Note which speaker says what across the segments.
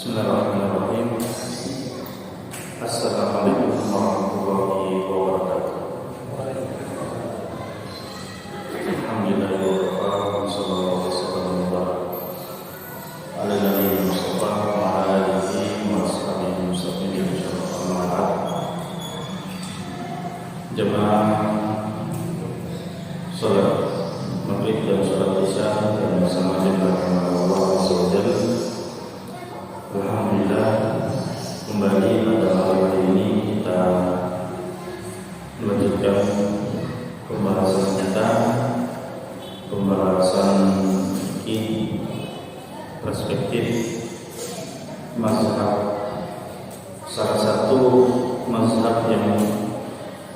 Speaker 1: Bismillahirrahmanirrahim. Assalamualaikum warahmatullahi wabarakatuh. Alhamdulillah wa sallallahu alaihi wa ala nabiyina Mustafa wa ala alihi wa sahbihi wasallam. Jemaah salat maghrib dan salat isya yang bersama jemaah Allah Subhanahu. Alhamdulillah, kembali pada malam hari ini kita melanjutkan pembahasan fikih perspektif mazhab, salah satu mazhab yang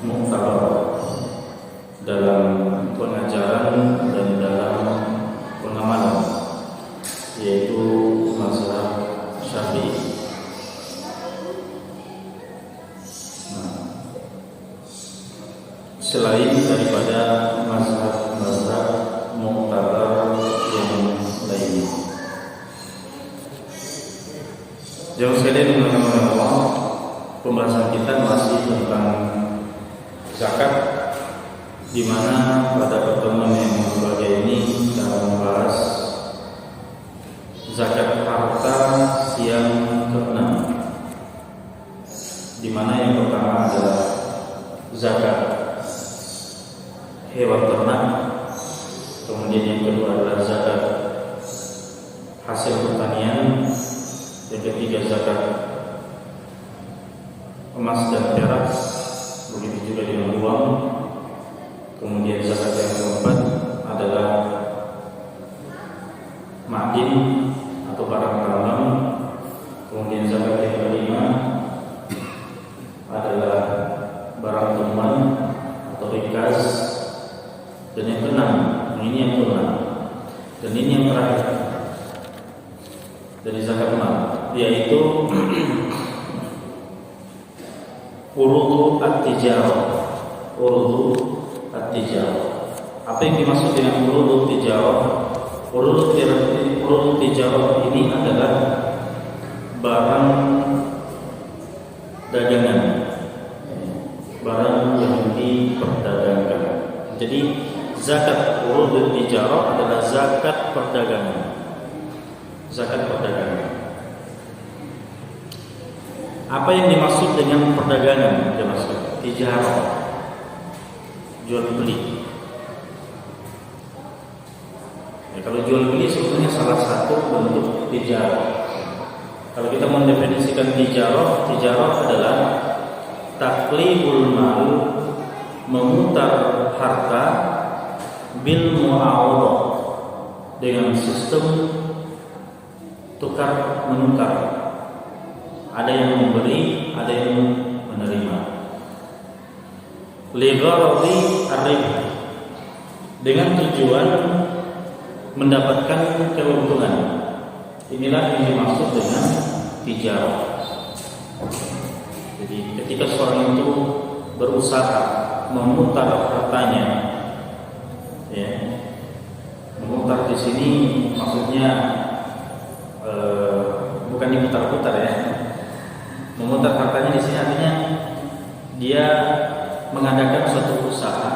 Speaker 1: mu'tabar dalam pengajaran dan dalam pengamalan, yaitu mazhab Syafi'i. Selain daripada mazhab mu'tabar yang lainnya, jauh sekali mengenai Allah, pembahasan kita masih tentang zakat, di mana pada pertemuan yang sebelumnya ini kita membahas zakat harta yang ke-6, di mana yang pertama adalah zakat hewan ternak, kemudian yang kedua adalah zakat hasil pertanian, yang ketiga zakat emas dan perak, begitu juga dengan uang, kemudian zakat yang keempat adalah ma'din atau barang tambang, kemudian zakat yang kelima adalah barang temuan atau rikas, dan yang keenam, ini yang keenam, dan ini yang terakhir dari zakat mal, yaitu urudu at-tijarah. Urudu at-tijarah. Apa yang dimaksud dengan urudu tijarah? Urudu tijarah ini adalah barang dagangan, barang yang diperdagangkan. Jadi zakat urudu tijarah adalah zakat perdagangan. Zakat perdagangan. Apa yang dimaksud dengan perdagangan? Dimaksud tijarah, jual beli. Ya, kalau jual beli sebetulnya salah satu bentuk tijarah. Kalau kita mendefinisikan tijarah adalah taklibul mal, memutar harta, bil mu'awadah, dengan sistem tukar menukar. Ada yang memberi, ada yang menerima. Li gharadi ar-ribh, dengan tujuan mendapatkan keuntungan. Inilah yang dimaksud dengan tijarah. Jadi ketika seorang itu berusaha memutar hartanya, ya, memutar di sini maksudnya bukan diputar-putar, ya. Memutar hartanya di sini artinya dia mengadakan suatu usaha.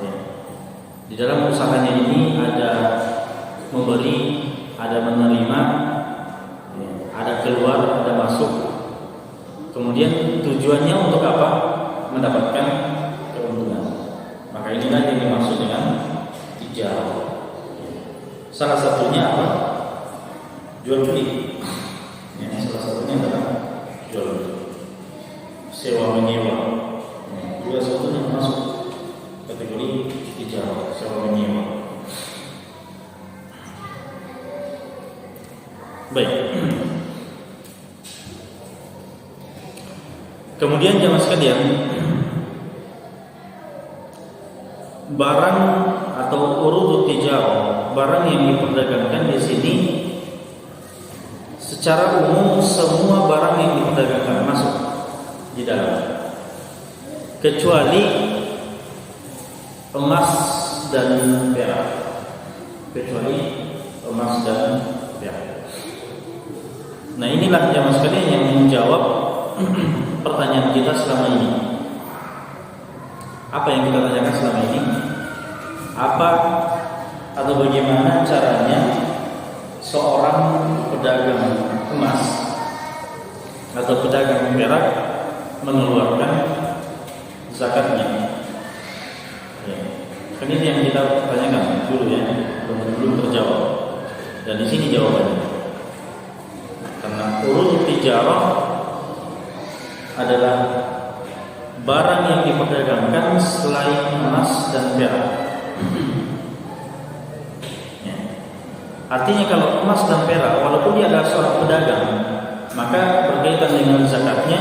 Speaker 1: Ya. Di dalam usahanya ini ada memberi, ada menerima, ya, ada keluar, ada masuk. Kemudian tujuannya untuk apa? Mendapatkan keuntungan. Maka inilah yang dimaksud dengan tijarah. Salah satunya apa? Jual beli. Ya, salah satunya adalah jual beli. Sewa menyewa. Ya, juga sebetulnya masuk kategori tijarah, sewa menyewa. Baik. Kemudian jemaah sekalian, barang atau urudu tijarah, barang yang diperdagangkan di sini secara umum semua barang yang diperdagangkan masuk di dalam, kecuali emas dan perak. Kecuali emas dan perak. Nah, inilah jamaah sekalian yang menjawab pertanyaan kita selama ini. Apa yang kita tanyakan selama ini? Apa atau bagaimana caranya seorang pedagang emas atau pedagang perak mengeluarkan zakatnya? Ya. Kan ini yang kita tanyakan dulu ya, belum terjawab. Dan di sini jawabannya. Karena urut tijarah adalah barang yang diperdagangkan selain emas dan perak. Ya. Artinya kalau emas dan perak, walaupun dia adalah seorang pedagang, maka berkaitan dengan zakatnya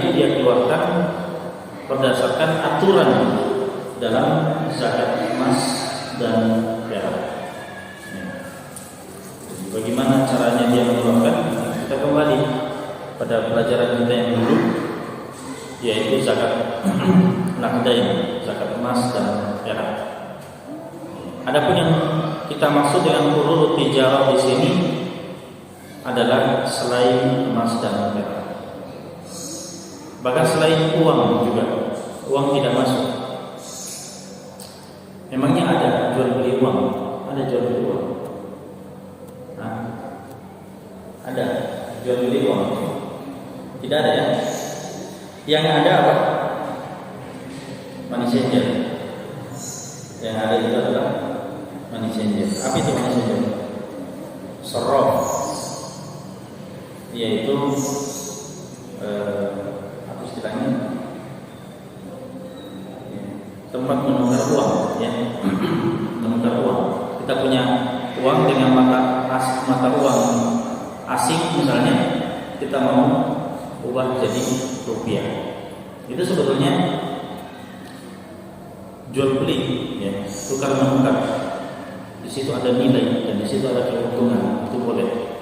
Speaker 1: itu dia keluarkan berdasarkan aturan dalam zakat emas dan perak. Ya. Bagaimana caranya dia mengeluarkan? Kita kembali pada pelajaran kita yang dulu, yaitu zakat naqdain, zakat emas dan perak. Adapun yang kita maksud dengan urut tijarah di sini adalah selain emas dan perak. Bahkan selain uang juga, uang tidak masuk. Memangnya ada jual beli uang? Ada jual beli uang? Nah, ada jual beli uang? Tidak ada ya? Yang ada apa? Money changer. Yang ada itu adalah money changer. Apa itu money changer? Sorof, yaitu apa istilahnya? Tempat menukar uang, ya. Menukar uang. Kita punya uang dengan mata uang asing misalnya, kita mau ubah jadi rupiah. Itu sebetulnya jual beli, ya, tukar menukar. Di situ ada nilai dan di situ ada keuntungan, itu boleh.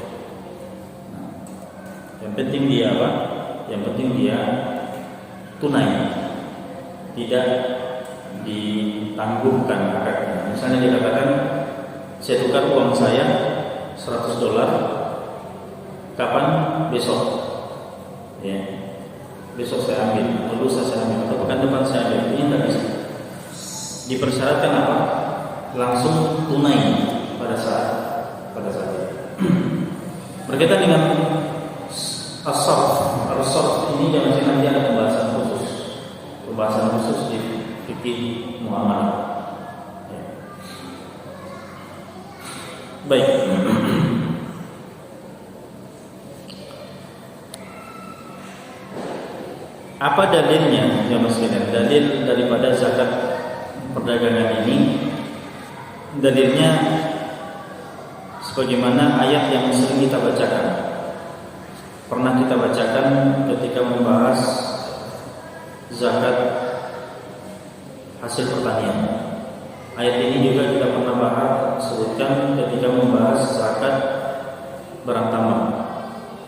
Speaker 1: Nah, yang penting dia apa? Yang penting dia tunai, tidak ditangguhkan akadnya. Misalnya dikatakan, saya tukar uang saya $100, kapan? Besok. Ya, besok saya ambil, atau lusa saya ambil, atau pekan depan saya ambil. Ini tidak bisa. Dipersyaratkan apa? Langsung tunai pada saat itu. Berkaitan dengan as-sarf. As-sarf ini jangan nanti ada pembahasan khusus di fikih muamalah. Ya. Baik. Apa dalilnya, ya Mas sekalian? Dalil daripada zakat perdagangan ini, dalilnya sebagaimana ayat yang sering kita bacakan. Pernah kita bacakan ketika membahas zakat hasil pertanian. Ayat ini juga kita pernah sebutkan ketika membahas zakat barang tambang.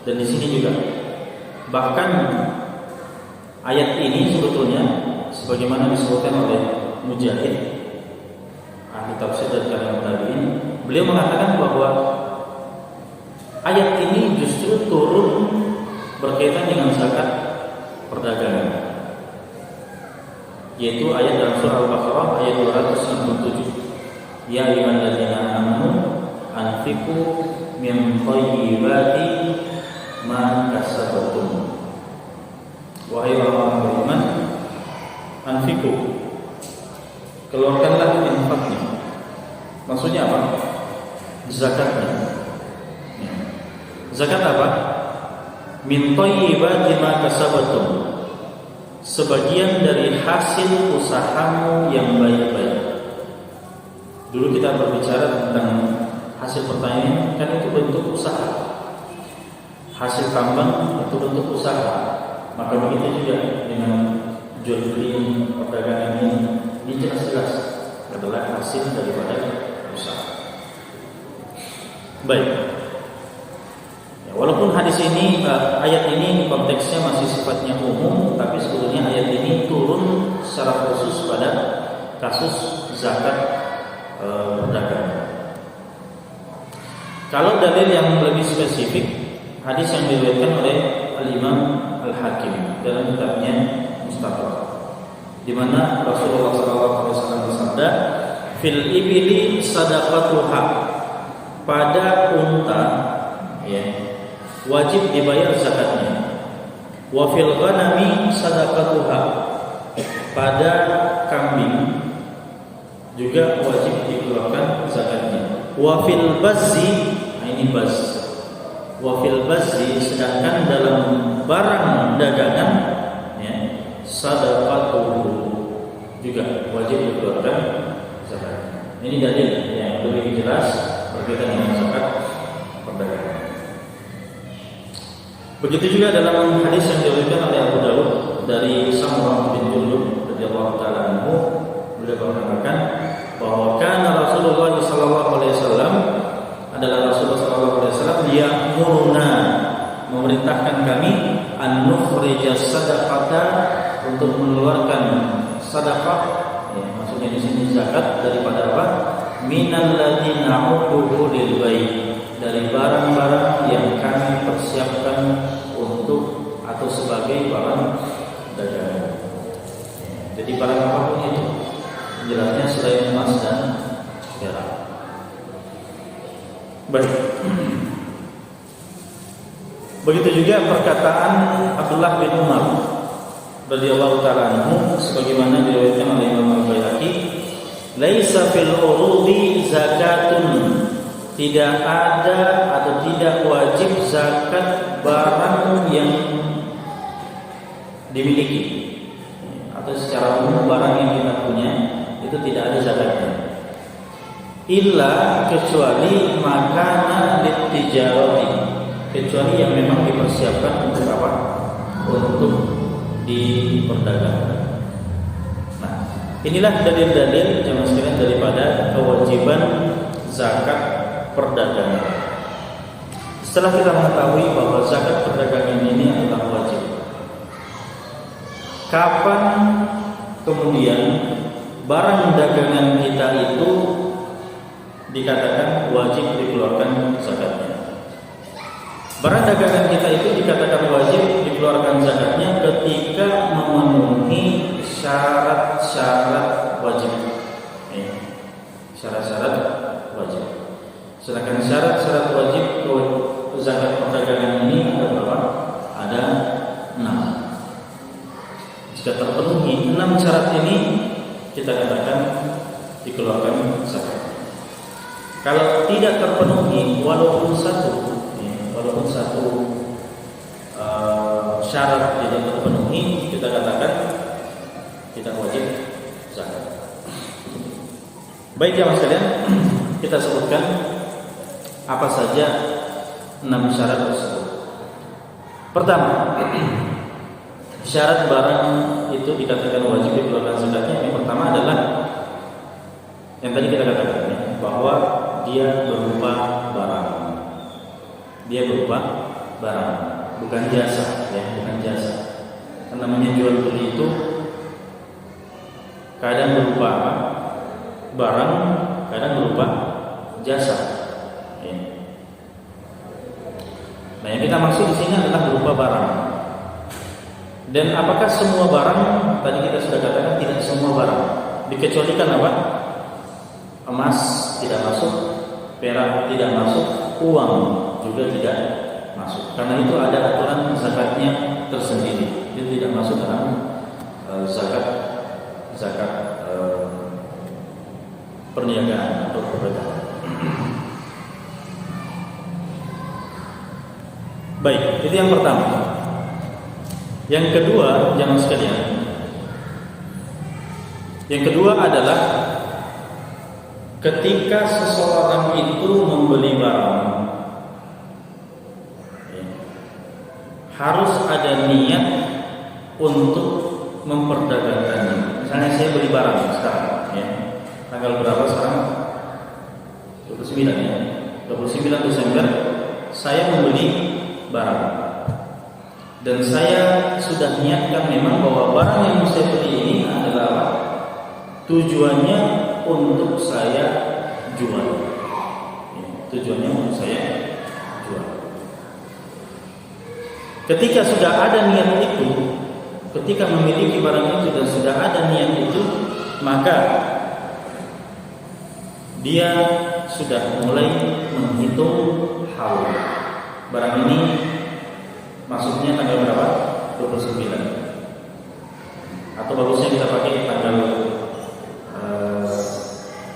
Speaker 1: Dan di sini juga bahkan ayat ini sebetulnya sebagaimana disebutkan oleh Mujahid, ahli tafsir dan kalam tabi'in, beliau mengatakan bahwa ayat ini justru turun berkaitan dengan zakat perdagangan, yaitu ayat dalam surah Al-Baqarah ayat 267. Ya ayyuhalladzina amanu anfiqu min thayyibati ma kasabtum. Wahai orang-orang beriman, anfiqu, keluarkanlah infaknya. Maksudnya apa? Zakatnya. Zakat apa? Min thayyibati ma kasabtum, sebagian dari hasil usahamu yang baik-baik. Dulu kita berbicara tentang hasil pertanian, kan itu bentuk usaha. Hasil tambang itu bentuk usaha. Maka begitu juga dengan jual beli perdagangan ini jelas-jelas adalah hasil daripada usaha. Baik. Ya, walaupun hadis ini, ayat ini konteksnya masih sifatnya umum, tapi sebetulnya ayat ini turun secara khusus pada kasus zakat perdagangan. Kalau dalil yang lebih spesifik hadis yang diriwayatkan oleh Al-Imam Al-Hakim dalam kitabnya Mustadrak, di mana Rasulullah SAW bersabda, fil ibili sadaqatuha, pada unta ya wajib dibayar zakatnya, wa fil ghanami sadaqatuha, pada kambing juga wajib dikeluarkan zakatnya, wa fil bazzi, ini baz, wa fil bazzi, sedangkan dalam barang dagangan ya sadaqatuhu juga wajib dikeluarkan zakatnya. Ini dalil yang lebih jelas berkaitan dengan zakat perdagangan. Begitu juga dalam hadis yang diriwayatkan oleh Abu Dawud dari Samurah bin Jundub radhiyallahu taala anhu, beliau mengatakan bahwa kana Rasulullah sallallahu alaihi wasallam, adalah Rasulullah sallallahu alaihi wasallam, ya'muruna, memerintahkan kami, an nukhrija sadaqata, untuk mengeluarkan sedekah ya, maksudnya di sini zakat daripada apa? Minal ladzina uqudu lil bai', dari barang-barang yang kami persiapkan untuk atau sebagai barang dagangan. Jadi barang apapun itu, jelasnya selain emas dan perak. Baik. Begitu juga perkataan Abdullah bin Umar radhiyallahu ta'ala anhu, sebagaimana diriwayatkan oleh Imam Al-Baihaqi, laisa fil urudi zakatun, tidak ada atau tidak wajib zakat barang yang dimiliki atau secara umum barang yang kita punya itu tidak ada zakatnya, illa, kecuali makanan litijarati, kecuali yang memang dipersiapkan untuk apa? Untuk diperdagangkan. Nah, inilah dalil-dalil jemaah sekalian daripada kewajiban zakat perdagangan. Setelah kita mengetahui bahwa zakat perdagangan ini adalah wajib, kapan kemudian barang dagangan kita itu dikatakan wajib dikeluarkan zakatnya? Barang dagangan kita itu dikatakan wajib dikeluarkan zakatnya ketika memenuhi syarat-syarat wajib. Syarat-syarat wajib. Sedangkan syarat-syarat wajib zakat perdagangan ini ada berapa? Ada 6. Jika terpenuhi 6 syarat ini, kita katakan dikeluarkan zakat. Kalau tidak terpenuhi walaupun satu syarat tidak terpenuhi, kita katakan tidak wajib zakat. Baik jemaah sekalian, kita sebutkan apa saja 6 syarat tersebut. Pertama, syarat barang itu dikatakan wajib dikeluarkan zakatnya. Yang pertama adalah yang tadi kita katakan ya, bahwa dia berupa barang. Dia berupa barang, bukan jasa ya, bukan jasa. Karena namanya jual beli itu kadang berupa apa? Barang, kadang berupa jasa. Ya. Nah, yang kita maksud di sini adalah berupa barang. Dan apakah semua barang? Tadi kita sudah katakan tidak semua barang. Dikecualikan apa? Emas tidak masuk, perak tidak masuk, uang juga tidak masuk. Karena itu ada aturan zakatnya tersendiri. Itu tidak masuk dalam zakat perniagaan atau perdagangan. Baik, itu yang pertama. Yang kedua, jangan sekalian. Yang kedua adalah ketika seseorang itu membeli barang, harus ada niat untuk memperdagangkannya. Misalnya saya beli barang sekarang, ya, tanggal berapa sekarang? 29 ya. 29 Desember saya membeli barang. Dan saya sudah niatkan memang bahwa barang yang saya beli ini adalah tujuannya untuk saya jual. Ya, tujuannya untuk saya jual. Ketika sudah ada niat itu, ketika memiliki barang itu dan sudah ada niat itu, maka dia sudah mulai menghitung haul. Barang ini maksudnya tanggal berapa? 29. Atau bagusnya kita pakai tanggal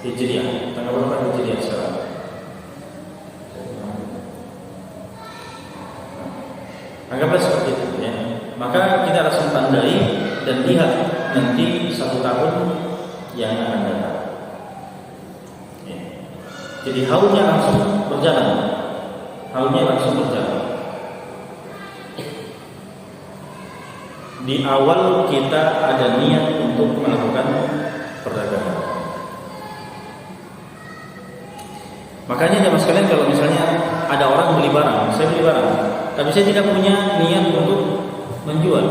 Speaker 1: Hijriah. Tanggal berapa Hijriah sekarang? Anggaplah seperti itu ya. Maka kita harus mentandai dan lihat nanti 1 tahun yang akan datang. Ya. Jadi haulnya langsung berjalan. Di awal kita ada niat untuk melakukan perdagangan. Makanya jemaah sekalian, kalau misalnya ada orang beli barang, saya beli barang, tapi saya tidak punya niat untuk menjual,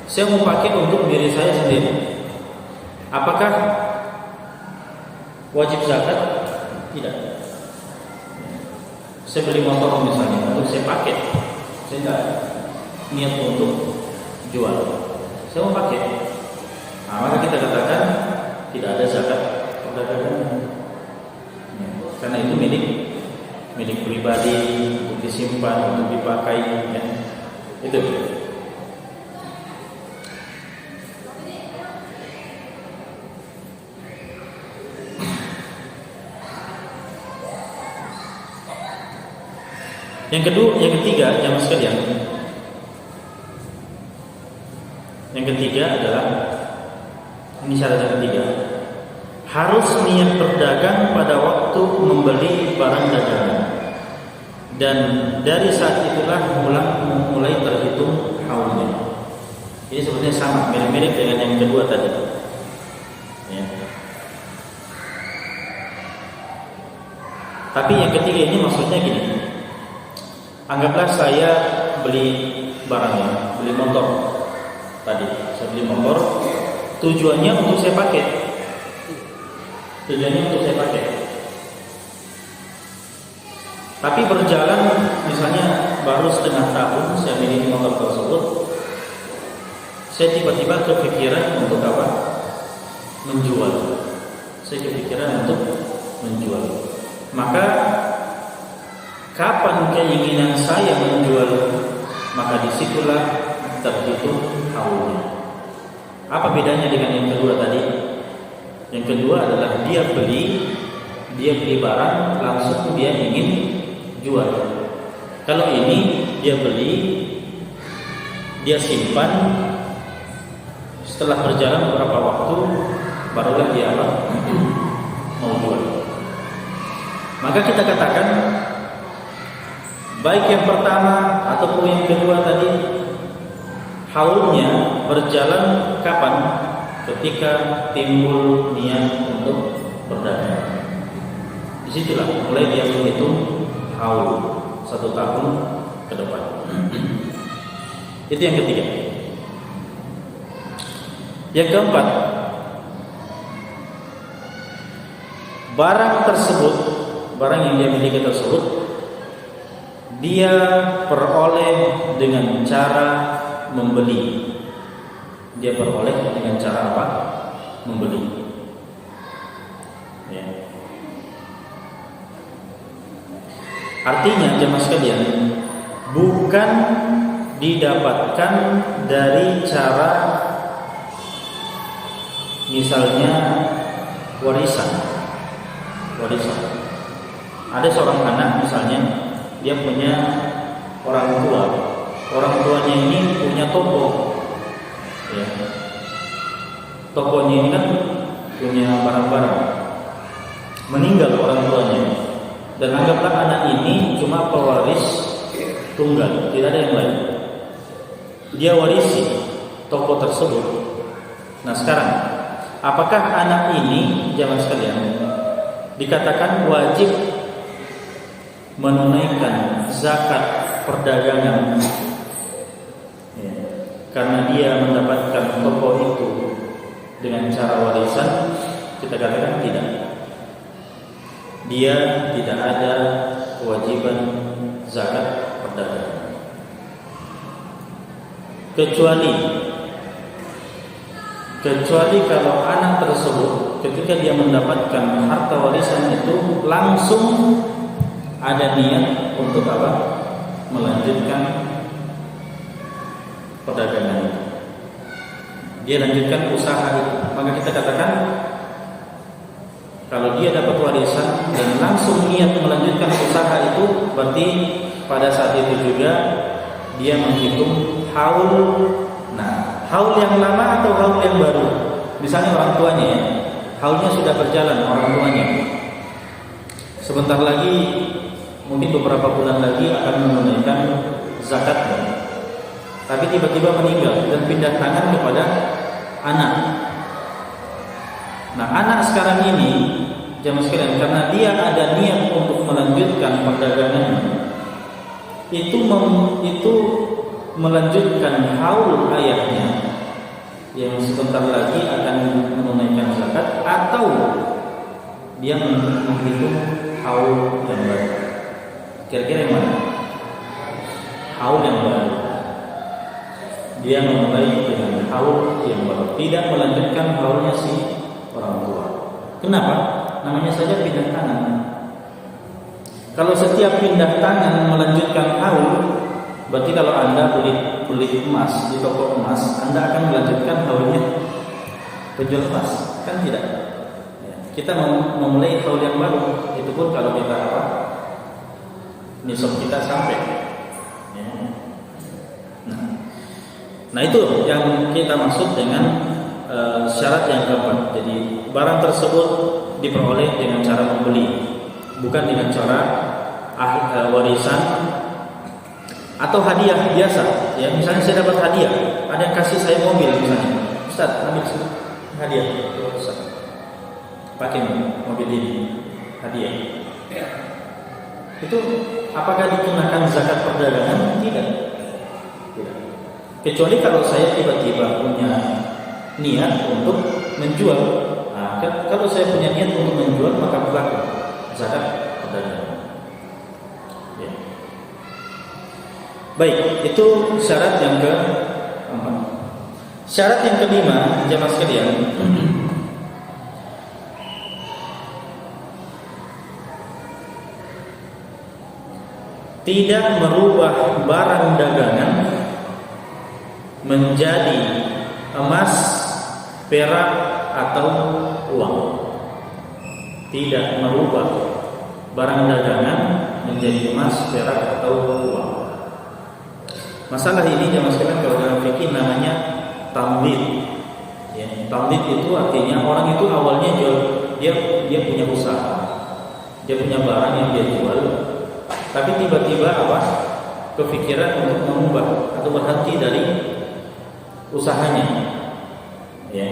Speaker 1: saya mau pakai untuk diri saya sendiri, apakah wajib zakat? Tidak. Saya beli motor misalnya untuk saya pakai, saya tidak niat untuk jual, saya mau pakai, maka kita katakan tidak ada zakat perdagangan, karena itu milik pribadi, untuk disimpan, untuk dipakai, ya. Itu. Yang ketiga, jamaah sekalian. Yang ketiga adalah, ini syarat yang ketiga, harus niat berdagang pada waktu membeli barang dagangan, dan dari saat itulah mulai terhitung haulnya. Ini sebetulnya sama, mirip-mirip dengan yang kedua tadi. Ya. Tapi yang ketiga ini maksudnya gini. Anggaplah saya beli barangnya, beli motor tadi. Saya beli motor, tujuannya untuk saya pakai. Tapi berjalan, misalnya baru setengah tahun saya miliki motor tersebut, saya tiba-tiba kepikiran untuk apa? Menjual. Maka kapan keinginan saya menjual, maka disitulah terhitung haulnya. Apa bedanya dengan yang kedua tadi? Yang kedua adalah dia beli barang, langsung dia ingin jual. Kalau ini dia beli, dia simpan, setelah berjalan beberapa waktu barulah dia mau jual. Maka kita katakan, baik yang pertama ataupun yang kedua tadi, haulnya berjalan kapan? Ketika timbul niat untuk berdagang. Disitulah mulai dia menghitung haul 1 tahun ke depan. Itu yang ketiga. Yang keempat, barang yang dia miliki tersebut, dia peroleh dengan cara membeli. Dia peroleh dengan cara apa? Membeli. Ya. Artinya jemaah sekalian, bukan didapatkan dari cara misalnya warisan. Ada seorang anak misalnya, dia punya orang tuanya ini punya toko. Ya. Tokonya ini kan punya barang-barang. Meninggal orang tuanya, dan anggaplah anak ini cuma pewaris tunggal, tidak ada yang lain. Dia warisi toko tersebut. Nah sekarang, apakah anak ini, jamaah sekalian, dikatakan wajib menunaikan zakat perdagangan? Ya. Karena dia mendapatkan toko itu dengan cara warisan, kita katakan tidak. Dia tidak ada kewajiban zakat perdagangan. kecuali kalau anak tersebut ketika dia mendapatkan harta warisan itu langsung ada niat untuk apa? Melanjutkan perdagangan itu. Dia lanjutkan usaha itu. Maka kita katakan kalau dia dapat warisan dan langsung niat melanjutkan usaha itu, berarti pada saat itu juga dia menghitung haul. Nah, haul yang lama atau haul yang baru? Misalnya orang tuanya ya, haulnya sudah berjalan orang tuanya. Sebentar lagi, mungkin beberapa bulan lagi akan menunaikan zakatnya. Tapi tiba-tiba meninggal dan pindah tangan kepada anak. Nah, anak sekarang ini jamaah sekalian, karena dia ada niat untuk melanjutkan perdagangannya, itu melanjutkan haul ayahnya yang sebentar lagi akan menunaikan zakat, atau dia menghitung haul yang baru. Kira-kira yang mana? Haul yang baru. Dia memulai dengan haul yang baru, tidak melanjutkan haulnya si orang tua. Kenapa? Namanya saja pindah tangan. Kalau setiap pindah tangan melanjutkan haul, berarti kalau Anda beli emas di toko emas, Anda akan melanjutkan haulnya penjual emas, kan tidak? Ya. Kita memulai haul yang baru, itu pun kalau kita apa? Nisab kita sampai. Ya. Nah itu yang kita maksud dengan syarat yang keempat. Jadi barang tersebut diperoleh dengan cara membeli, bukan dengan cara warisan atau hadiah biasa. Ya, misalnya saya dapat hadiah, ada yang kasih saya mobil misalnya, Ustaz ambil hadiah, Ustaz pakai mobil ini, hadiah. Itu apakah dikenakan zakat perdagangan? Tidak. Kecuali kalau saya tiba-tiba punya niat untuk menjual. Nah, kalau saya punya niat untuk menjual, maka berlaku zakat perdagangan. Ya. Baik, itu syarat yang keempat. Syarat yang kelima, jemaah sekalian, tidak merubah barang dagangan menjadi emas, perak atau uang. Tidak merubah barang dagangan menjadi emas, perak atau uang. Masalah ini jemaah sekalian kalau dalam fikih namanya tamlid. Ya, tamlid itu artinya orang itu awalnya dia punya usaha, dia punya barang yang dia jual, tapi tiba-tiba kepikiran untuk mengubah atau berhenti dari usahanya. Ya,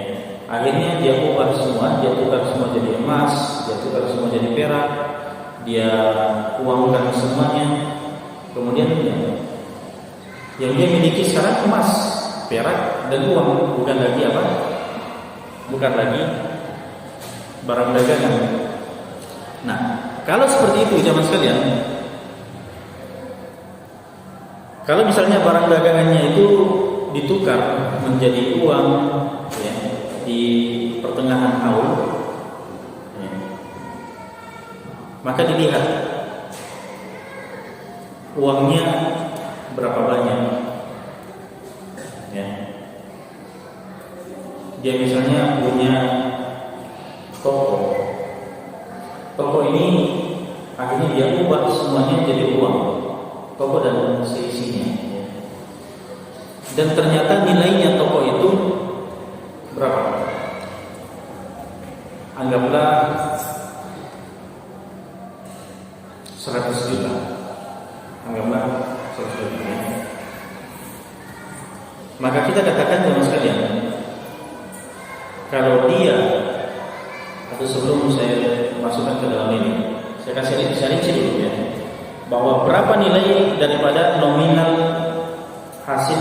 Speaker 1: akhirnya dia ubah semua, dia tukar semua jadi emas, dia tukar semua jadi perak, dia uangkan semuanya. Kemudian yang dia miliki sekarang emas, perak dan uang, bukan lagi bukan lagi barang dagangan. Nah, kalau seperti itu jemaah sekalian, kalau misalnya barang dagangannya itu ditukar menjadi uang ya, di pertengahan haul, ya, maka dilihat uangnya berapa banyak. Ya. Dia misalnya punya toko ini akhirnya dia ubah semuanya jadi uang, toko dan seisinya. Dan ternyata nilainya toko itu berapa? Anggaplah 100 juta. Anggaplah 100 juta. Maka kita katakan jemaah sekalian, kalau dia, atau sebelum saya masukkan ke dalam ini, saya kasih rinci dulu ya, bahwa berapa nilai daripada nominal hasil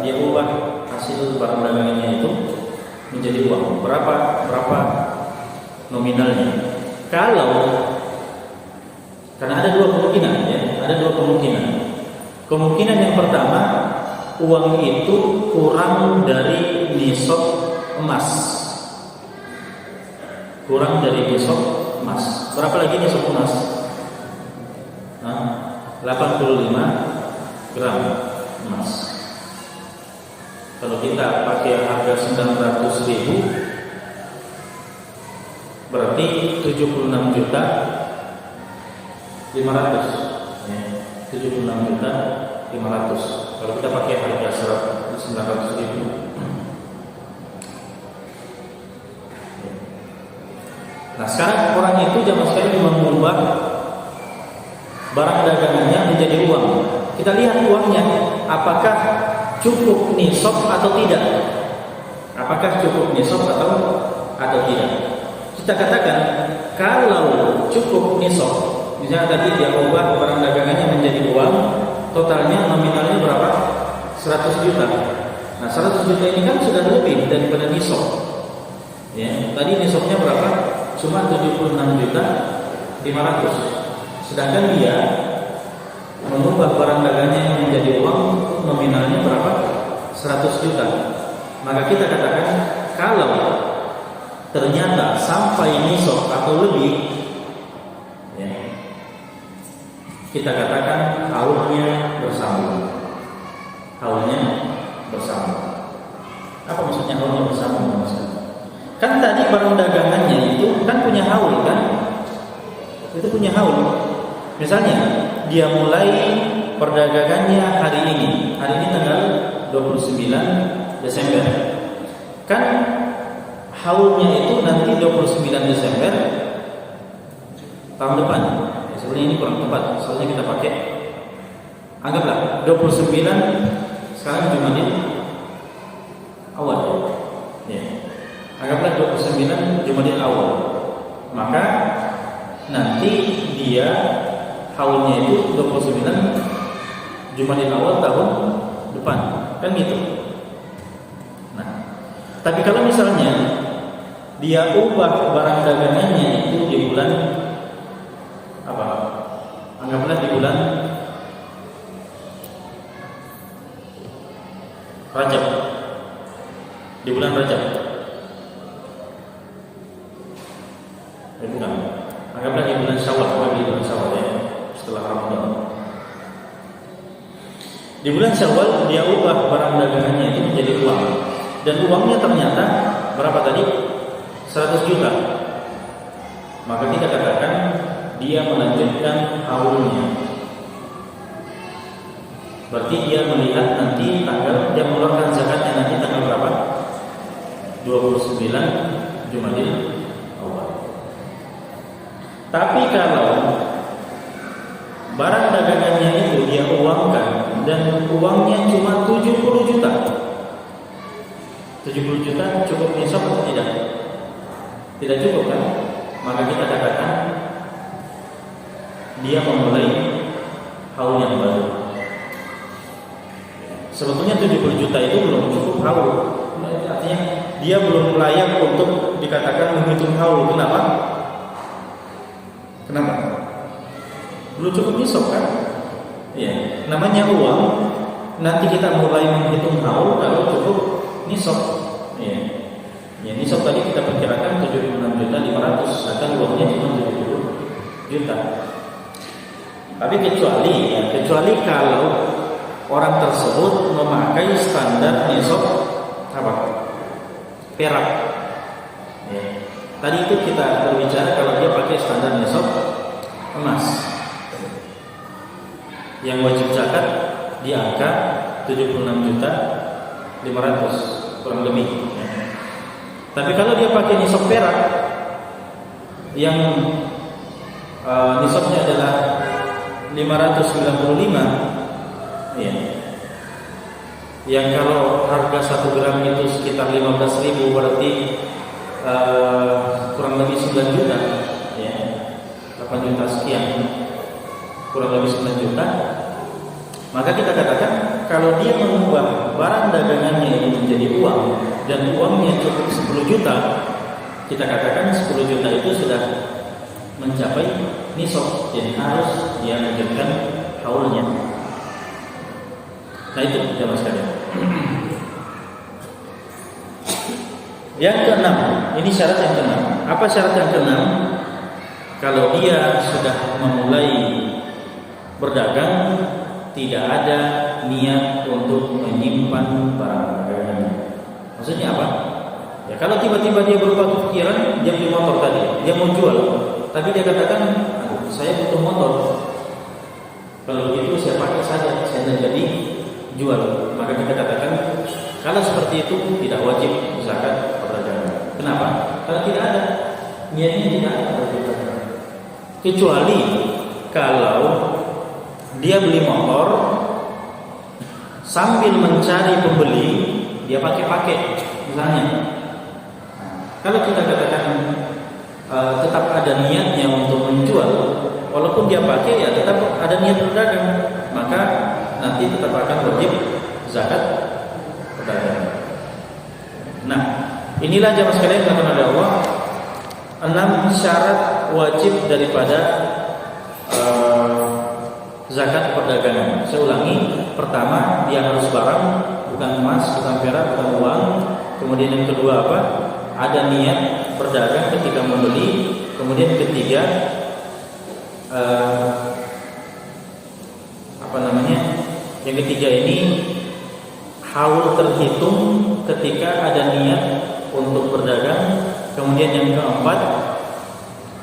Speaker 1: dia ubah hasil barang dagangannya itu menjadi uang, berapa nominalnya. Karena ada dua kemungkinan ya, Kemungkinan yang pertama, uang itu kurang dari nisab emas. Kurang dari nisab emas. Berapa lagi nisab emas? 85 gram emas. Kalau kita pakai harga 900.000, berarti 76 juta 500. 76 juta 500. Kalau kita pakai harga 900.000. Nah, sekarang orang itu zaman sekarang mengubah barang dagangannya menjadi uang. Kita lihat uangnya, apakah cukup nisab atau tidak? Apakah cukup nisab atau tidak? Kita katakan kalau cukup nisab, misalnya tadi dia ubah barang dagangannya menjadi uang, totalnya nominalnya berapa? 100 juta. Nah, 100 juta ini kan sudah lebih daripada nisab. Ya, tadi nisabnya berapa? Cuma 76 juta 500. Sedangkan dia mengubah barang dagangnya menjadi uang, nominalnya berapa? 100 juta. Maka kita katakan kalau ternyata sampai nisab atau lebih, ya, kita katakan haulnya bersambung. Haulnya bersambung. Apa maksudnya haulnya bersambung? Kan tadi barang dagangannya itu kan punya haul kan? Itu punya haul. Misalnya dia mulai perdagangannya hari ini. Hari ini tanggal 29 Desember. Kan haulnya itu nanti 29 Desember tahun depan. Ya, sebenarnya ini kurang tepat. Soalnya kita pakai, anggaplah 29 sekarang Jumadil awal. Ya. Anggaplah 29 Jumadil awal. Maka nanti dia haulnya itu 29 Jumadil awal tahun depan. Kan gitu. Nah, tapi kalau misalnya dia ubah barang dagangannya itu di bulan apa? Anggaplah di bulan Rajab. Di bulan Rajab. Bukan. Anggaplah di bulan Syawal, ya, setelah Ramadan. Di bulan Syawal dia ubah barang dagangannya itu menjadi uang. Dan uangnya ternyata berapa tadi? 100 juta. Maka kita katakan dia melanjutkan haulnya. Berarti dia melihat nanti tanggal, dia mengeluarkan zakatnya nanti tanggal berapa? 29 Jumadil awal. Tapi kalau barang dagangannya itu dia uangkan dan uangnya cuma 70 juta. 70 juta cukup nisab atau tidak? Tidak cukup kan? Maka kita katakan dia memulai haul yang baru. Sebetulnya 70 juta itu belum cukup haul. Artinya dia belum layak untuk dikatakan menghitung haul. Kenapa? Kenapa? Belum cukup nisab kan? Ya, namanya uang. Nanti kita mulai menghitung haul kalau cukup nisab. Ya. Ya, nisab tadi kita perkirakan 76 juta 500, akan uangnya cuma 70 juta. Tapi kecuali kalau orang tersebut memakai standar nisab apa? Perak. Ya. Tadi itu kita berbicara kalau dia pakai standar nisab emas. Yang wajib zakat di angka 76 juta 500 kurang lebih. Ya. Tapi kalau dia pakai nisab perak yang nisabnya adalah 595, ya. Yang kalau harga 1 gram itu sekitar 15.000, berarti kurang lebih 9 juta, ya. 8 juta sekian, kurang lebih 9 juta. Maka kita katakan kalau dia mengubah barang dagangannya ini menjadi uang dan uangnya cukup 10 juta, kita katakan 10 juta itu sudah mencapai nisab, jadi harus dia lanjutkan haulnya. Nah itu jamaah sekalian. Yang keenam, ini syarat yang keenam. Apa syarat yang keenam? Kalau dia sudah memulai berdagang, tidak ada niat untuk menyimpan barang dagangannya. Maksudnya apa? Ya, kalau tiba-tiba dia berubah kepikiran, dia beli motor tadi, dia mau jual, tapi dia katakan, saya butuh motor. Kalau begitu saya pakai saja, saya tidak jadi jual. Maka kita katakan, kalau seperti itu tidak wajib zakat perdagangan. Kenapa? Kalau tidak ada niatnya, tidak ada. Kecuali kalau dia beli motor sambil mencari pembeli, dia pakai misalnya. Kalau kita katakan tetap ada niatnya untuk menjual, walaupun dia pakai, ya tetap ada niat berdagang, maka nanti tetap akan wajib zakat perdagangan. Nah, inilah jamaah sekalian yang dirahmati Allah, 6 syarat wajib daripada zakat perdagangan. Saya ulangi, pertama dia harus barang, bukan emas, bukan perak, bukan uang. Kemudian yang kedua apa? Ada niat berdagang ketika membeli. Kemudian ketiga Yang ketiga ini haul terhitung ketika ada niat untuk berdagang. Kemudian yang keempat,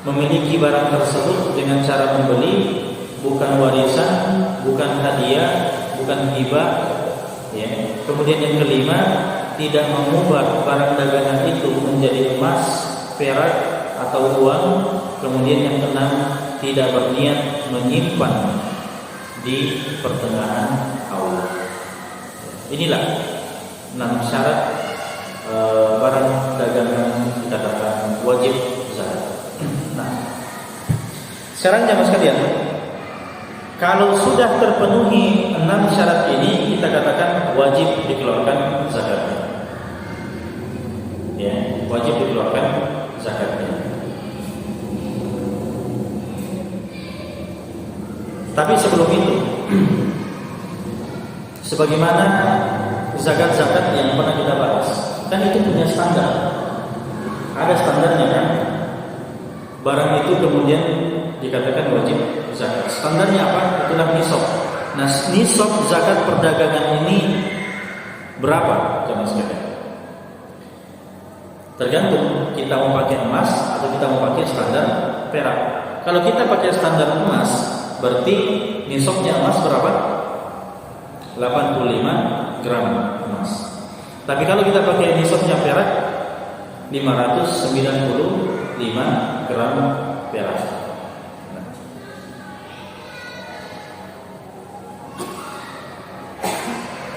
Speaker 1: memiliki barang tersebut dengan cara membeli, bukan warisan, bukan hadiah, bukan hibah, ya. Kemudian yang kelima, tidak mengubah barang dagangan itu menjadi emas, perak atau uang. Kemudian yang keenam, tidak berniat menyimpan di pertengahan haul. Inilah 6 syarat barang dagangan dikatakan wajib zakat. Nah, sekarang jamaah sekalian, kalau sudah terpenuhi 6 syarat ini, kita katakan wajib dikeluarkan zakatnya. Ya, wajib dikeluarkan zakatnya. Tapi sebelum itu, sebagaimana zakat-zakat yang pernah kita bahas, kan itu punya standar. Ada standarnya kan? Barang itu kemudian dikatakan wajib zakat. Standarnya apa? Itulah nisab. Nah, nisab zakat perdagangan ini berapa, jemaah sekalian? Tergantung kita mau pakai emas atau kita mau pakai standar perak. Kalau kita pakai standar emas, berarti nisabnya emas berapa? 85 gram emas. Tapi kalau kita pakai nisabnya perak, 595 gram perak.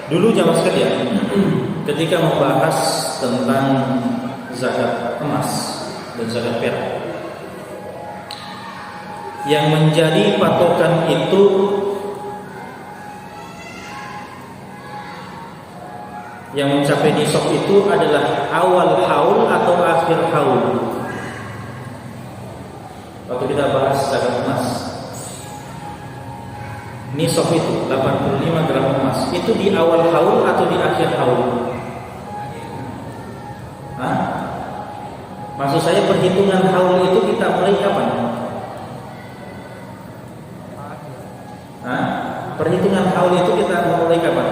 Speaker 1: Dulu jamaah sekalian, ketika membahas tentang zakat emas dan zakat perak, yang menjadi patokan itu yang mencapai nisab itu adalah awal haul atau akhir haul. Waktu kita bahas zakat emas, nisab itu 85 gram emas, itu di awal haul atau di akhir haul? Hah? Maksud saya perhitungan haul itu kita mulai kapan? Hah? Perhitungan haul itu kita mulai kapan?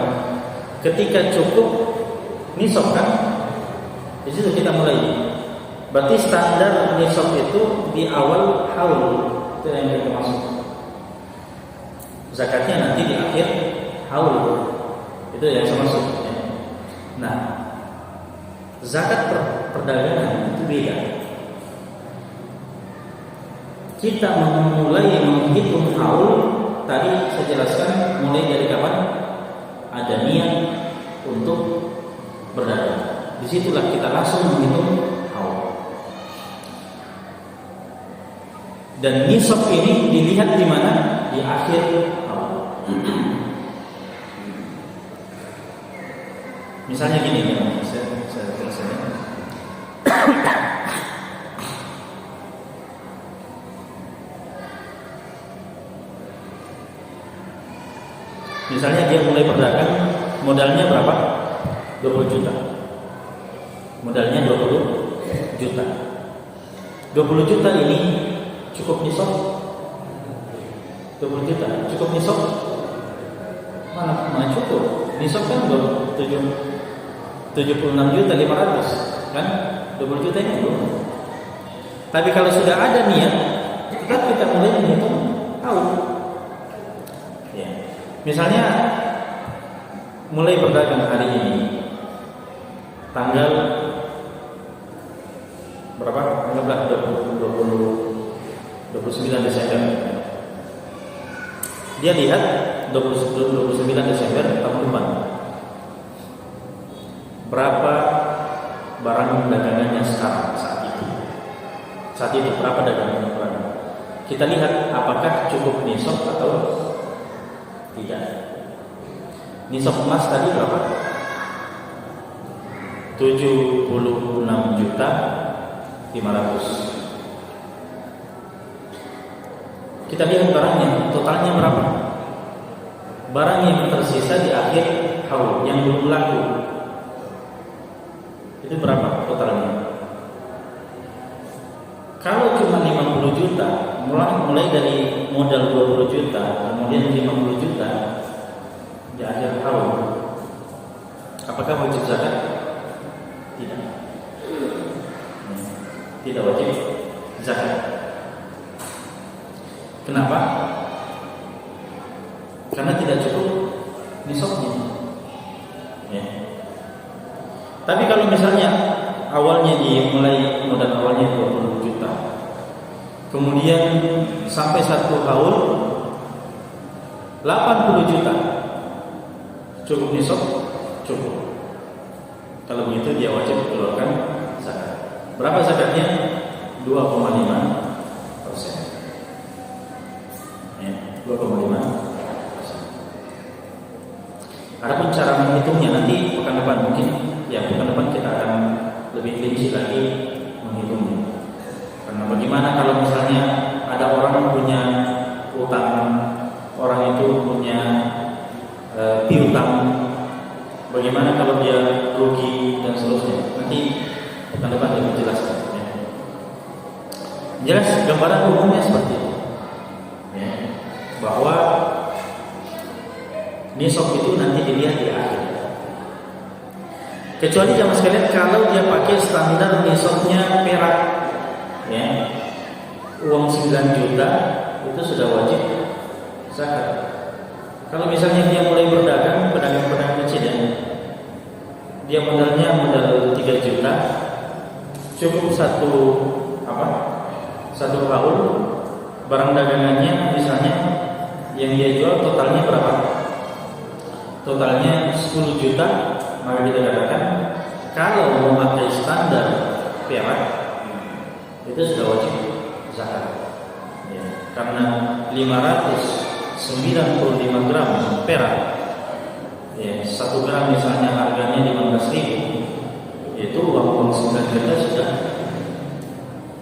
Speaker 1: Ketika cukup nisab kan? Di situ kita mulai. Berarti standar nisab itu di awal haul, itu yang kita maksud. Zakatnya nanti di akhir haul, itu yang saya maksud. Nah, zakat perdagangan itu beda. Kita memulai menghitung haul, tadi saya jelaskan mulai dari kapan ada niat untuk berdagang. Disitulah kita langsung menghitung haul. Dan nisab ini dilihat di mana? Di akhir haul. Misalnya gini, saya jelaskan. Misalnya dia mulai berdagang, modalnya berapa? 20 juta. modalnya 20 juta. 20 juta ini cukup nisab? 20 juta cukup nisab? Mana cukup? Nisab kan 76.500.000 kan? 20 juta ini belum. Tapi kalau sudah ada niat, tetap kita mulai menghitung tahun. Ya. Misalnya mulai berdagang hari ini tanggal berapa? Anggaplah 29 Desember. Dia lihat 29 Desember tahun depan berapa barang dagangannya sekarang saat itu berapa dagangannya barang. Kita lihat apakah cukup nisab atau tidak. Nisab emas tadi berapa? 76.500.000. Kita lihat barangnya, totalnya berapa? Barang yang tersisa di akhir haul yang belum laku itu berapa totalnya? Kalau cuma 50 juta, mulai dari modal 20 juta, kemudian 50 juta di akhir tahun, apakah wajib zakat? Tidak. Tidak wajib zakat. Kenapa? Karena tidak cukup nisabnya. Ya. Tapi kalau misalnya awalnya dimulai modal awalnya 20 juta, kemudian sampai satu haul 80 juta, cukup nisab? Cukup. Kalau begitu dia wajib keluarkan zakat. Berapa zakatnya? 2,5%. Ya, 2,5%. Adapun cara menghitungnya nanti pekan depan mungkin, ya pekan depan kita akan lebih rinci lagi menghitungnya. Karena bagaimana kalau misalnya ada orang punya utang, orang itu punya piutang, bagaimana kalau dia rugi dan seterusnya. Nanti pekan depan lebih jelas. Ya. Jelas gambaran umumnya seperti itu. Ya. Bahwa nisab itu nanti dilihat di akhir. Kecuali jamaah sekalian kalau dia pakai standar nisabnya perak, ya, uang 9 juta itu sudah wajib zakat. Kalau misalnya dia mulai berdagang, pedagang kecil ya, dia modal 3 juta, cukup satu haul, barang dagangannya misalnya yang dia jual totalnya berapa? Totalnya 10 juta. Maka kita katakan kalau memakai standar perak itu sudah wajib zakat. Ya, karena 595 gram perak, ya, 1 gram misalnya harganya 15.000, itu uang 9 juta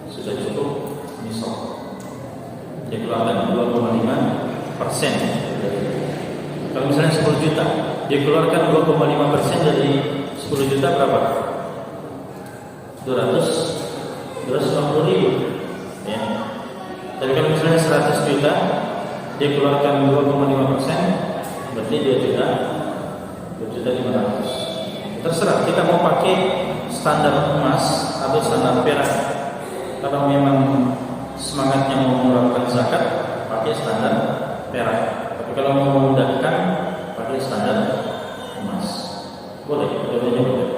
Speaker 1: sudah cukup nisab. Dia keluarkan 2,5%. Kalau misalnya 10 juta, dia keluarkan 2,5% dari 10 juta berapa? 250.000. Ya. Tapi kalau misalnya 100 juta, dia keluarkan 2,5%, berarti 2.500.000. Terserah kita mau pakai standar emas atau standar perak. Kalau memang semangatnya mau mengeluarkan zakat, pakai standar perak. Tapi kalau mau memudahkan, pakai standar emas. Boleh, dua-duanya boleh.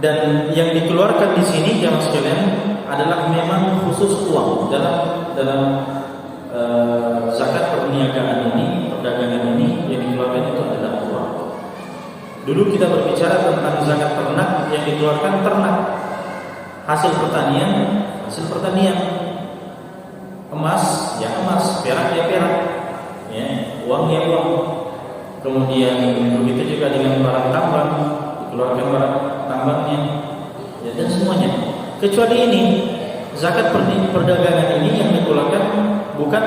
Speaker 1: Dan yang dikeluarkan di sini jamaah sekalian adalah memang khusus uang dalam zakat perniagaan ini, perdagangan ini yang dikeluarkan itu adalah uang. Dulu kita berbicara tentang zakat ternak yang dikeluarkan ternak, hasil pertanian. Emas, ya emas, perak ya perak, ya uang ya uang. Kemudian begitu juga dengan barang tambang, dikeluarkan barang tambangnya, ya, dan semuanya. Kecuali ini zakat perdagangan ini yang dikeluarkan bukan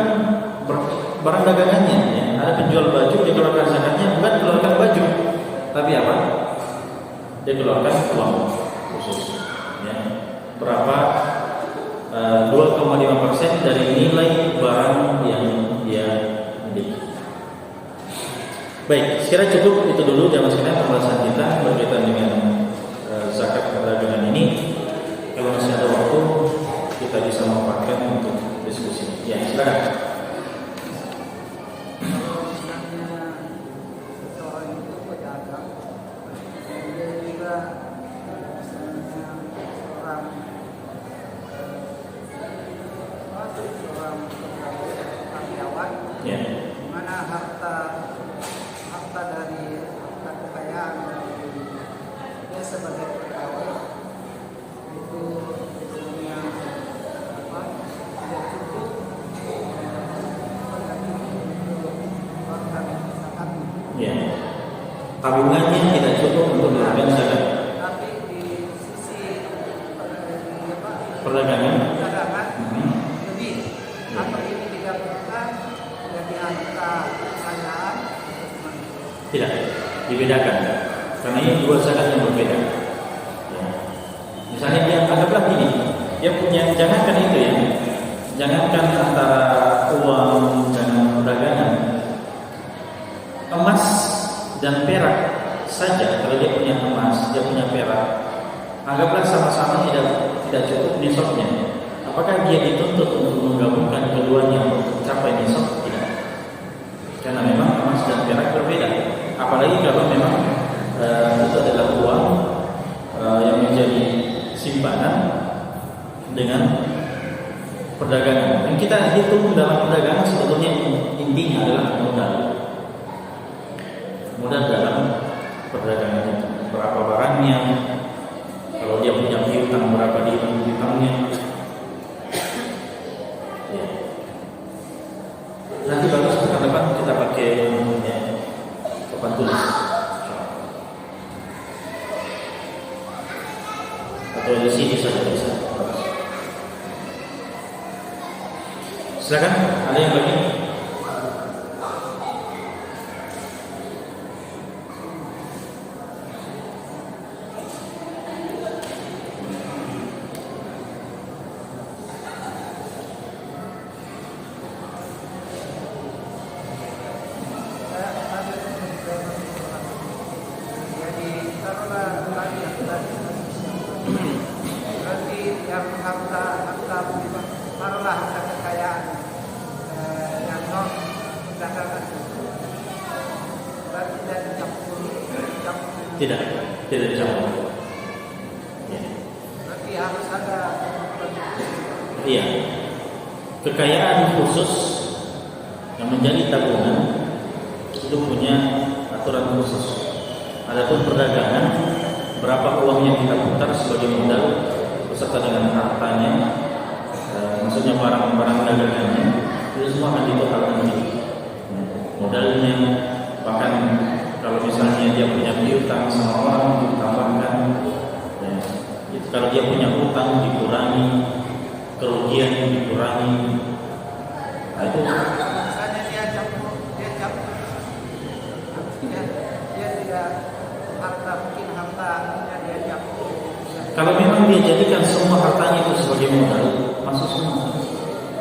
Speaker 1: barang dagangannya. Ya. Ada penjual baju dikeluarkan zakatnya bukan keluarkan baju, tapi apa? dia keluarkan uang khusus. Ya. Berapa? 2,5% dari nilai barang yang dia miliki. Baik, sekiranya cukup itu dulu jamaah sekalian pembahasan kita berkaitan dengan zakat perdagangan ini. Kalau masih ada waktu kita bisa memanfaatkan untuk diskusi. Ya, silakan. Tabungannya tidak cukup untuk mengeluarkan zakat.
Speaker 2: Tapi di sisi
Speaker 1: perdagangan
Speaker 2: lebih atau ini digabungkan jadi angka kekayaan.
Speaker 1: Tidak, dibedakan. Karena ini dua zakat yang berbeda. Ya. Misalnya dia anggaplah gini, dia punya, jangankan itu ya, jangankan antara uang dan perdagangan, emas dan perak saja. Kalau dia punya emas, dia punya perak, anggaplah sama-sama tidak cukup nisabnya. Apakah dia dituntut untuk menggabungkan keduanya untuk mencapai nisab? Tidak. Karena memang emas dan perak berbeda. Apalagi kalau memang itu adalah uang yang menjadi simpanan dengan perdagangan. Yang kita hitung dalam perdagangan sebetulnya intinya adalah modal dalam perdagangan itu. Berapa barangnya, kalau dia punya piutang berapa dia piutangnya. Ya. Nanti bagus pekan depan kita pakai papan tulis atau di sini saja bisa. Silakan, ada yang lagi? Tidak dicampur. Ya.
Speaker 2: Berarti harus ada.
Speaker 1: Iya. Kekayaan khusus yang menjadi tabungan itu punya aturan khusus. Adapun perdagangan, berapa uang yang kita putar sebagai modal beserta dengan hartanya, maksudnya barang-barang dagangannya, itu semua akan ditotalkan modalnya. Bahkan kalau misalnya dia punya piutang sama orang ditambahkan, ya. Kalau dia punya utang dikurangi, kerugian dikurangi. Nah, itu
Speaker 2: misalnya dia campur, dia tidak harta, mungkin hartanya dia campur.
Speaker 1: Kalau memang dia jadikan semua hartanya itu sebagai modal, masuk semua.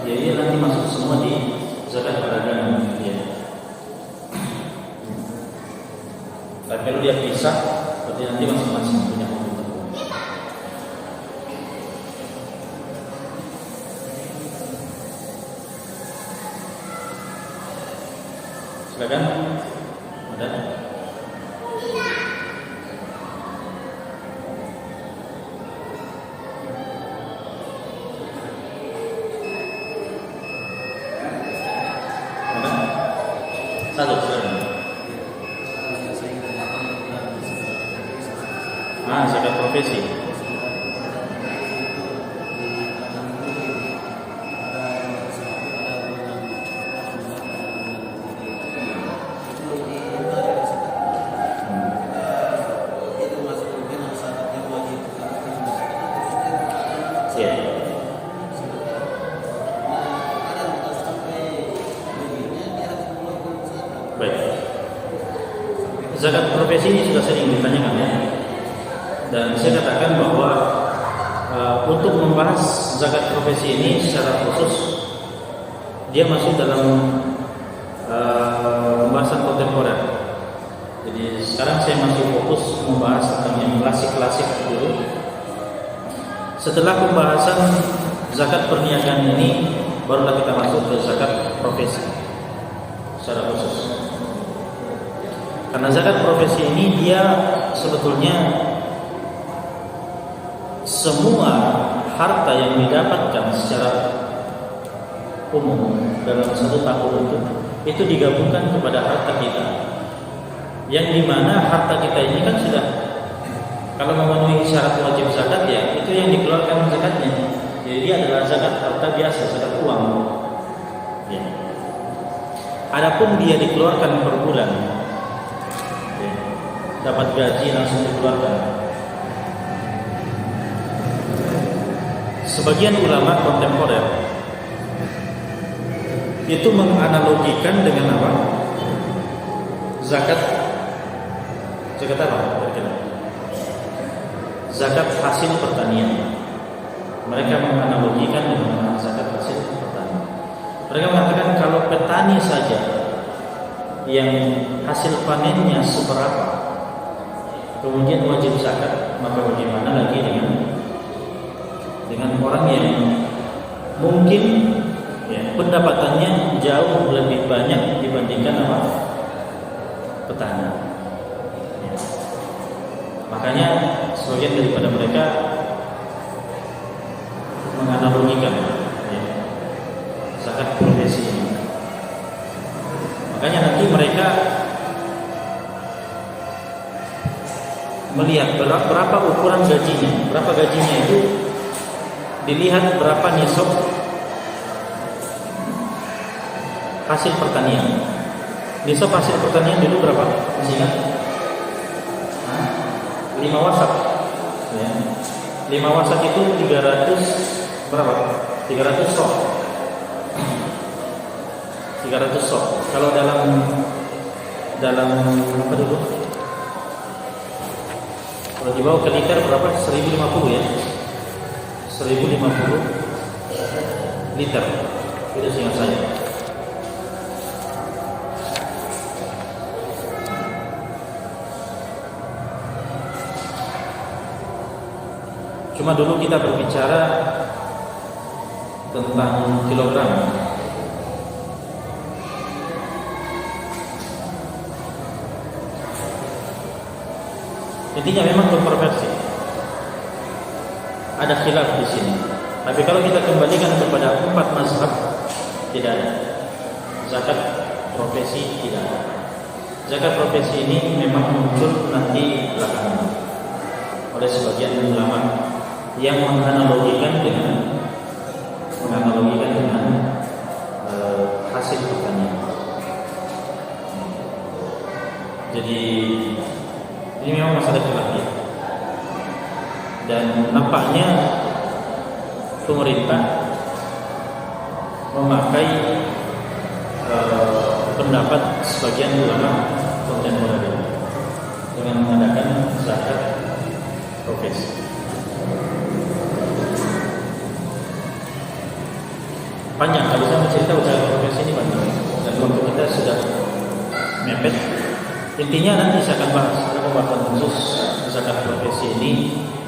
Speaker 1: Ya, dia nanti masuk semua di zakat perdagangan. Ya. Tapi kalau dia pisah, berarti nanti masing-masing punya hukum. Silakan. Ada? Satu, silakan. Zakat profesi. Ya. Baik. Zakat profesi ini sudah sering ditanyakan ya. Dan saya katakan bahwa untuk membahas zakat profesi ini secara khusus, dia masuk dalam pembahasan kontemporer. Jadi sekarang saya masih fokus membahas tentang yang klasik-klasik dulu. Setelah pembahasan zakat perniagaan ini, barulah kita masuk ke zakat profesi secara khusus. Karena zakat profesi ini dia sebetulnya semua harta yang didapatkan secara umum dalam satu tahun itu digabungkan kepada harta kita, yang dimana harta kita ini kan sudah, kalau memenuhi syarat wajib zakat ya itu yang dikeluarkan zakatnya. Jadi dia adalah zakat harta biasa, zakat uang ya. Adapun dia dikeluarkan per bulan ya, dapat gaji langsung dikeluarkan. Sebagian ulama kontemporer itu menganalogikan dengan apa? Zakat apa? Zakat hasil pertanian. Mereka menganalogikan dengan zakat hasil pertanian. Mereka mengatakan kalau petani saja yang hasil panennya seberapa kemudian wajib zakat, maka bagaimana lagi dengan orang yang mungkin ya, pendapatannya jauh lebih banyak dibandingkan apa? Petani. Ya. Makanya sebagian daripada mereka menganalogikan ya, zakat profesi ini. Makanya nanti mereka melihat berapa ukuran gajinya, berapa gajinya itu dilihat berapa nisab hasil pertanian. Nisab hasil pertanian dulu berapa? Masih ingat? 5 wasak ya. 5 wasak itu 300 berapa? 300 sok. 300 sok. Kalau dalam apa dulu? Kalau dibawa ke liter berapa? 1050 ya. 1050 liter. Itu seingat saya. Cuma dulu kita berbicara tentang kilogram. Intinya memang kontroversi. Ada khilaf di sini. Tapi kalau kita kembalikan kepada 4 mazhab, tidak ada. Zakat profesi tidak ada. Zakat profesi ini memang muncul nanti belakangan oleh sebagian ulama yang menganalogikan dengan hasil pertanian. Jadi ini memang masalah khilaf ya. Dan nampaknya pemerintah memakai pendapat sebagian ulama kontemporer dengan mengadakan zakat profesi. Panjang, kalau saya mencerita zakat profesi ini panjang, dan waktu kita sudah mepet. Intinya nanti saya akan bahas pembahasan khusus zakat profesi ini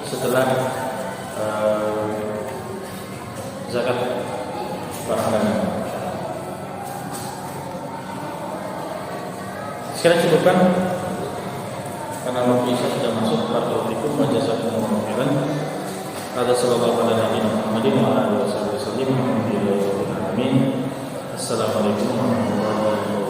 Speaker 1: setelah zakat barang dagangan. Sekarang cukupkan karena waktu Isya sudah masuk. Barakallahu fikum wa jazakumullahu khairan. Ada sallallahu alaihi Muhammadin wa alihi wasallam. Assalamualaikum warahmatullahi wabarakatuh.